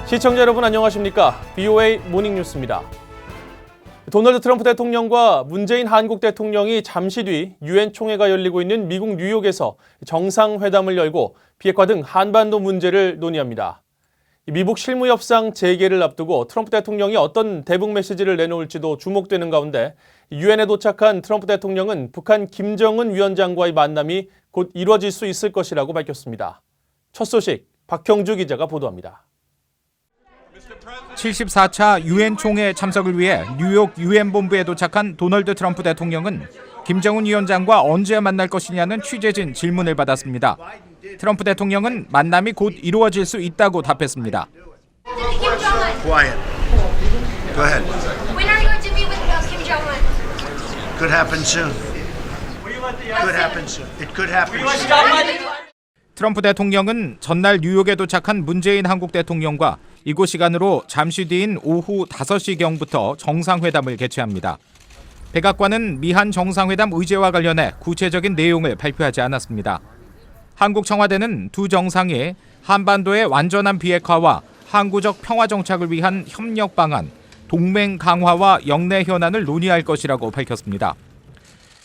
시청자 여러분 안녕하십니까? BOA 모닝뉴스입니다. 도널드 트럼프 대통령과 문재인 한국 대통령이 잠시 뒤 유엔 총회가 열리고 있는 미국 뉴욕에서 정상회담을 열고 비핵화 등 한반도 문제를 논의합니다. 미북 실무협상 재개를 앞두고 트럼프 대통령이 어떤 대북 메시지를 내놓을지도 주목되는 가운데 유엔에 도착한 트럼프 대통령은 북한 김정은 위원장과의 만남이 곧 이루어질 수 있을 것이라고 밝혔습니다. 첫 소식 박형주 기자가 보도합니다. 74차 유엔 총회 참석을 위해 뉴욕 유엔 본부에 도착한 도널드 트럼프 대통령은 김정은 위원장과 언제 만날 것이냐는 취재진 질문을 받았습니다. 트럼프 대통령은 만남이 곧 이루어질 수 있다고 답했습니다. Quiet. Go ahead. When are you going to meet with Kim Jong-un? Could happen soon. Could happen soon. It could happen soon. 트럼프 대통령은 전날 뉴욕에 도착한 문재인 한국 대통령과 이곳 시간으로 잠시 뒤인 오후 5시경부터 정상회담을 개최합니다. 백악관은 미한 정상회담 의제와 관련해 구체적인 내용을 발표하지 않았습니다. 한국 청와대는 두 정상이 한반도의 완전한 비핵화와 항구적 평화 정착을 위한 협력 방안, 동맹 강화와 영내 현안을 논의할 것이라고 밝혔습니다.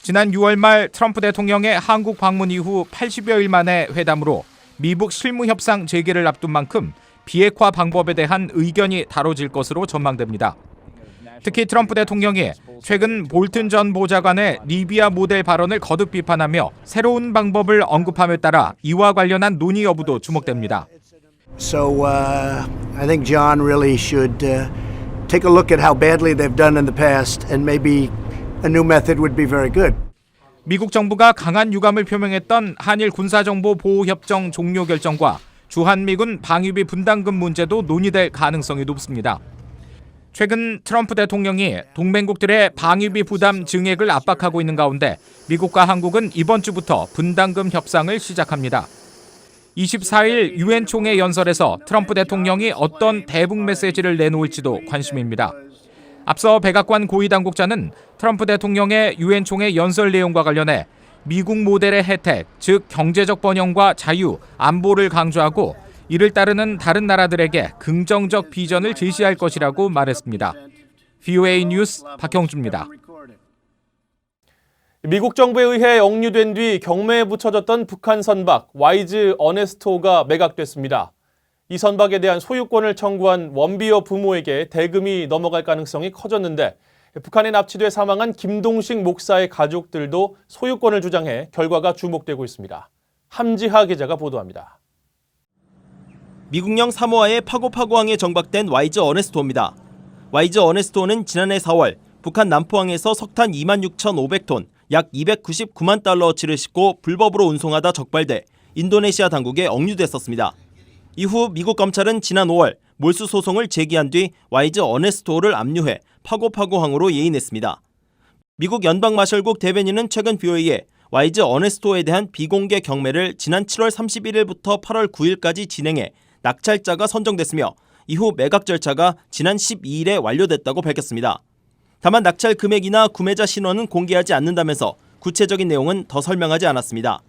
지난 6월 말 트럼프 대통령의 한국 방문 이후 80여일 만의 회담으로 미북 실무협상 재개를 앞둔 만큼 비핵화 방법에 대한 의견이 다뤄질 것으로 전망됩니다. 특히 트럼프 대통령이 최근 볼튼 전 보좌관의 리비아 모델 발언을 거듭 비판하며 새로운 방법을 언급함에 따라 이와 관련한 논의 여부도 주목됩니다. So I think John really should take a look at how badly they've done in the past, and maybe a new method would be very good. 미국 정부가 강한 유감을 표명했던 한일 군사정보 보호협정 종료 결정과 주한미군 방위비 분담금 문제도 논의될 가능성이 높습니다. 최근 트럼프 대통령이 동맹국들의 방위비 부담 증액을 압박하고 있는 가운데 미국과 한국은 이번 주부터 분담금 협상을 시작합니다. 24일 유엔 총회 연설에서 트럼프 대통령이 어떤 대북 메시지를 내놓을지도 관심입니다. 앞서 백악관 고위 당국자는 트럼프 대통령의 유엔 총회 연설 내용과 관련해 미국 모델의 혜택, 즉 경제적 번영과 자유, 안보를 강조하고 이를 따르는 다른 나라들에게 긍정적 비전을 제시할 것이라고 말했습니다. BOA 뉴스 박형주입니다. 미국 정부에 의해 억류된 뒤 경매에 붙여졌던 북한 선박 와이즈 어네스토가 매각됐습니다. 이 선박에 대한 소유권을 청구한 원비어 부모에게 대금이 넘어갈 가능성이 커졌는데 북한에 납치돼 사망한 김동식 목사의 가족들도 소유권을 주장해 결과가 주목되고 있습니다. 함지하 기자가 보도합니다. 미국령 사모아의 파고파고항에 정박된 와이즈 어네스토입니다. 와이즈 어네스토는 지난해 4월 북한 남포항에서 석탄 26,500톤, 약 299만 달러어치를 싣고 불법으로 운송하다 적발돼 인도네시아 당국에 억류됐었습니다. 이후 미국 검찰은 지난 5월 몰수 소송을 제기한 뒤 와이즈 어네스토를 압류해 파고파고항으로 예인했습니다. 미국 연방마셜국 대변인은 최근 BOA에 와이즈 어네스토에 대한 비공개 경매를 지난 7월 31일부터 8월 9일까지 진행해 낙찰자가 선정됐으며 이후 매각 절차가 지난 12일에 완료됐다고 밝혔습니다. 다만 낙찰 금액이나 구매자 신원은 공개하지 않는다면서 구체적인 내용은 더 설명하지 않았습니다.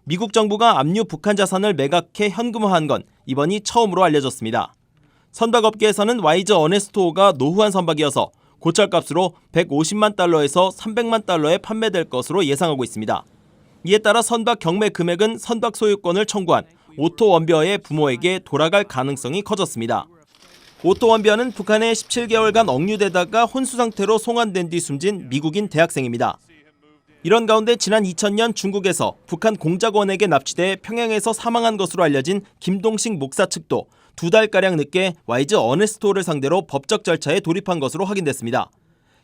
미국 정부가 압류 북한 자산을 매각해 현금화한 건 이번이 처음으로 알려졌습니다. 선박업계에서는 와이즈 어네스토가 노후한 선박이어서 고철값으로 150만 달러에서 300만 달러에 판매될 것으로 예상하고 있습니다. 이에 따라 선박 경매 금액은 선박 소유권을 청구한 오토 원비어의 부모에게 돌아갈 가능성이 커졌습니다. 오토 원비어는 북한에 17개월간 억류되다가 혼수 상태로 송환된 뒤 숨진 미국인 대학생입니다. 이런 가운데 지난 2000년 중국에서 북한 공작원에게 납치돼 평양에서 사망한 것으로 알려진 김동식 목사 측도 2달가량 늦게 와이즈 어네스토를 상대로 법적 절차에 돌입한 것으로 확인됐습니다.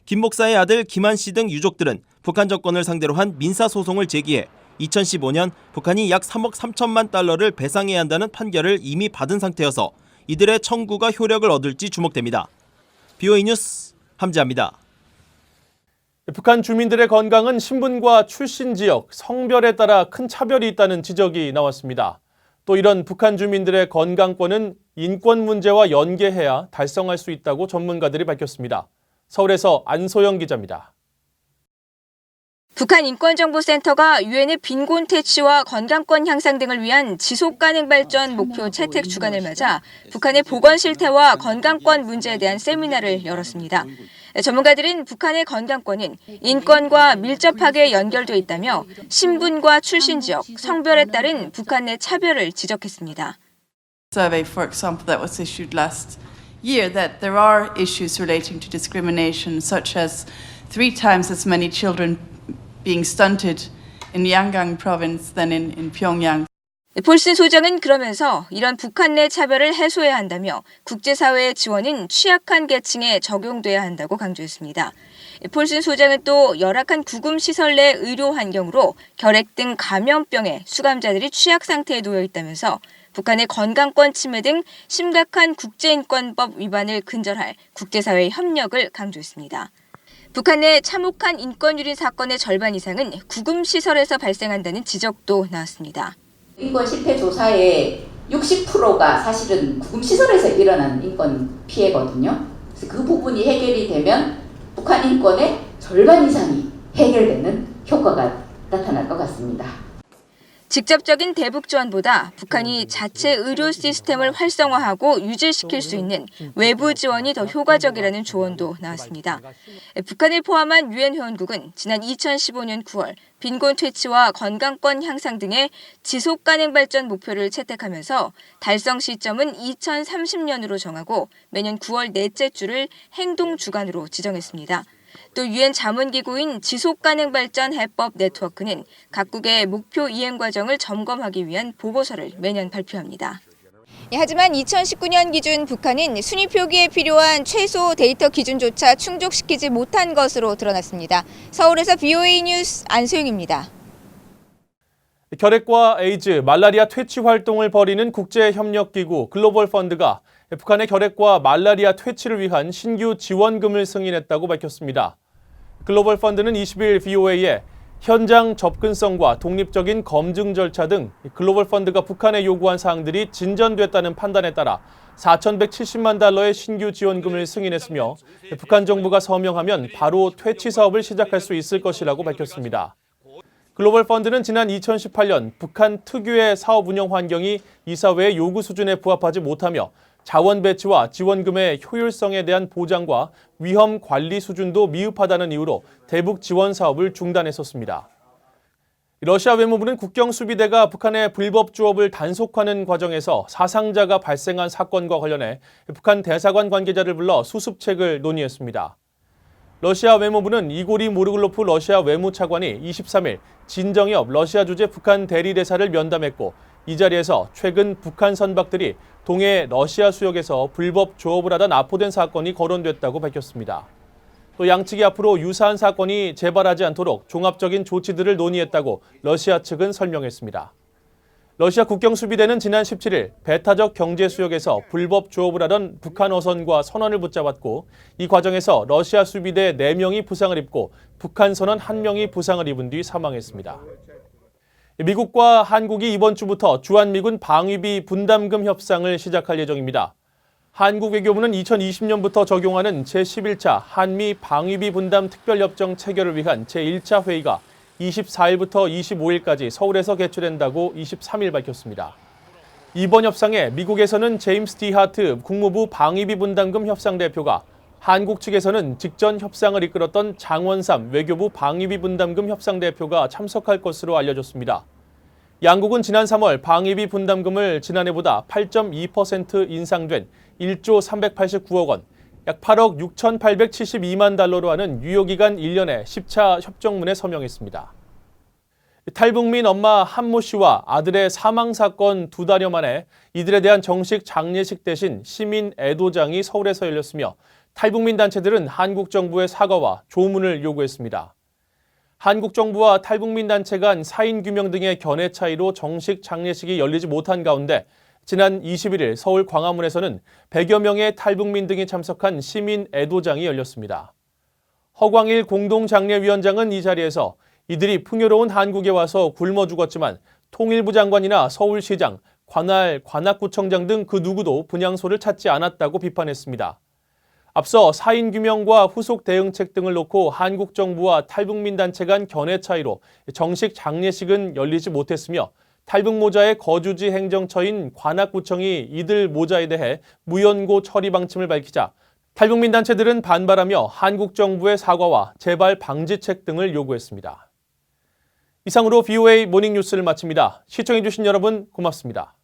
김 목사의 아들 김한 씨 등 유족들은 북한 정권을 상대로 한 민사소송을 제기해 2015년 북한이 약 3억 3천만 달러를 배상해야 한다는 판결을 이미 받은 상태여서 이들의 청구가 효력을 얻을지 주목됩니다. BOA 뉴스 함지아입니다. 북한 주민들의 건강은 신분과 출신 지역, 성별에 따라 큰 차별이 있다는 지적이 나왔습니다. 또 이런 북한 주민들의 건강권은 인권 문제와 연계해야 달성할 수 있다고 전문가들이 밝혔습니다. 서울에서 안소영 기자입니다. 북한 인권정보센터가 유엔의 빈곤 퇴치와 건강권 향상 등을 위한 지속가능 발전 목표 채택 주간을 맞아 북한의 보건 실태와 건강권 문제에 대한 세미나를 열었습니다. 전문가들은 북한의 건강권은 인권과 밀접하게 연결돼 있다며 신분과 출신 지역, 성별에 따른 북한 내 차별을 지적했습니다. Survey, for example, that was issued last year, that there are issues relating to discrimination, such as 3 times as many children being stunted in Yangon province than in Pyongyang. 폴슨 소장은 그러면서 이런 북한 내 차별을 해소해야 한다며 국제사회의 지원은 취약한 계층에 적용돼야 한다고 강조했습니다. 폴슨 소장은 또 열악한 구금시설 내 의료 환경으로 결핵 등 감염병에 수감자들이 취약 상태에 놓여 있다면서 북한의 건강권 침해 등 심각한 국제인권법 위반을 근절할 국제사회의 협력을 강조했습니다. 북한 내 참혹한 인권유린 사건의 절반 이상은 구금시설에서 발생한다는 지적도 나왔습니다. 인권 실태 조사의 60%가 사실은 구금시설에서 일어난 인권 피해거든요. 그래서 그 부분이 해결이 되면 북한 인권의 절반 이상이 해결되는 효과가 나타날 것 같습니다. 직접적인 대북 지원보다 북한이 자체 의료 시스템을 활성화하고 유지시킬 수 있는 외부 지원이 더 효과적이라는 조언도 나왔습니다. 북한을 포함한 유엔 회원국은 지난 2015년 9월 빈곤 퇴치와 건강권 향상 등의 지속 가능 발전 목표를 채택하면서 달성 시점은 2030년으로 정하고 매년 9월 넷째 주를 행동 주간으로 지정했습니다. 또 유엔 자문기구인 지속가능발전 해법 네트워크는 각국의 목표 이행 과정을 점검하기 위한 보고서를 매년 발표합니다. 하지만 2019년 기준 북한은 순위 표기에 필요한 최소 데이터 기준조차 충족시키지 못한 것으로 드러났습니다. 서울에서 BOA 뉴스 안소영입니다. 결핵과 에이즈, 말라리아 퇴치 활동을 벌이는 국제협력기구 글로벌 펀드가 북한의 결핵과 말라리아 퇴치를 위한 신규 지원금을 승인했다고 밝혔습니다. 글로벌 펀드는 20일 BOA에 현장 접근성과 독립적인 검증 절차 등 글로벌 펀드가 북한에 요구한 사항들이 진전됐다는 판단에 따라 4,170만 달러의 신규 지원금을 승인했으며 북한 정부가 서명하면 바로 퇴치 사업을 시작할 수 있을 것이라고 밝혔습니다. 글로벌 펀드는 지난 2018년 북한 특유의 사업 운영 환경이 이사회의 요구 수준에 부합하지 못하며 자원 배치와 지원금의 효율성에 대한 보장과 위험 관리 수준도 미흡하다는 이유로 대북 지원 사업을 중단했었습니다. 러시아 외무부는 국경수비대가 북한의 불법 주업을 단속하는 과정에서 사상자가 발생한 사건과 관련해 북한 대사관 관계자를 불러 수습책을 논의했습니다. 러시아 외무부는 이고리 모르글로프 러시아 외무차관이 23일 진정엽 러시아 주재 북한 대리대사를 면담했고 이 자리에서 최근 북한 선박들이 동해 러시아 수역에서 불법 조업을 하다 납포된 사건이 거론됐다고 밝혔습니다. 또 양측이 앞으로 유사한 사건이 재발하지 않도록 종합적인 조치들을 논의했다고 러시아 측은 설명했습니다. 러시아 국경수비대는 지난 17일 배타적 경제수역에서 불법 조업을 하던 북한 어선과 선원을 붙잡았고 이 과정에서 러시아 수비대 4명이 부상을 입고 북한 선원 1명이 부상을 입은 뒤 사망했습니다. 미국과 한국이 이번 주부터 주한미군 방위비 분담금 협상을 시작할 예정입니다. 한국 외교부는 2020년부터 적용하는 제11차 한미 방위비 분담 특별협정 체결을 위한 제1차 회의가 24일부터 25일까지 서울에서 개최된다고 23일 밝혔습니다. 이번 협상에 미국에서는 제임스 디 하트 국무부 방위비 분담금 협상 대표가 한국 측에서는 직전 협상을 이끌었던 장원삼 외교부 방위비 분담금 협상 대표가 참석할 것으로 알려졌습니다. 양국은 지난 3월 방위비 분담금을 지난해보다 8.2% 인상된 1조 389억 원, 약 8억 6,872만 달러로 하는 유효기간 1년의 10차 협정문에 서명했습니다. 탈북민 엄마 한모 씨와 아들의 사망 사건 2달여 만에 이들에 대한 정식 장례식 대신 시민 애도장이 서울에서 열렸으며 탈북민 단체들은 한국 정부의 사과와 조문을 요구했습니다. 한국 정부와 탈북민 단체 간 사인 규명 등의 견해 차이로 정식 장례식이 열리지 못한 가운데 지난 21일 서울 광화문에서는 100여 명의 탈북민 등이 참석한 시민 애도장이 열렸습니다. 허광일 공동장례위원장은 이 자리에서 이들이 풍요로운 한국에 와서 굶어 죽었지만 통일부 장관이나 서울시장, 관할, 관악구청장 등 그 누구도 분향소를 찾지 않았다고 비판했습니다. 앞서 사인 규명과 후속 대응책 등을 놓고 한국 정부와 탈북민 단체 간 견해 차이로 정식 장례식은 열리지 못했으며 탈북모자의 거주지 행정처인 관악구청이 이들 모자에 대해 무연고 처리 방침을 밝히자 탈북민 단체들은 반발하며 한국 정부의 사과와 재발 방지책 등을 요구했습니다. 이상으로 BOA 모닝뉴스를 마칩니다. 시청해주신 여러분 고맙습니다.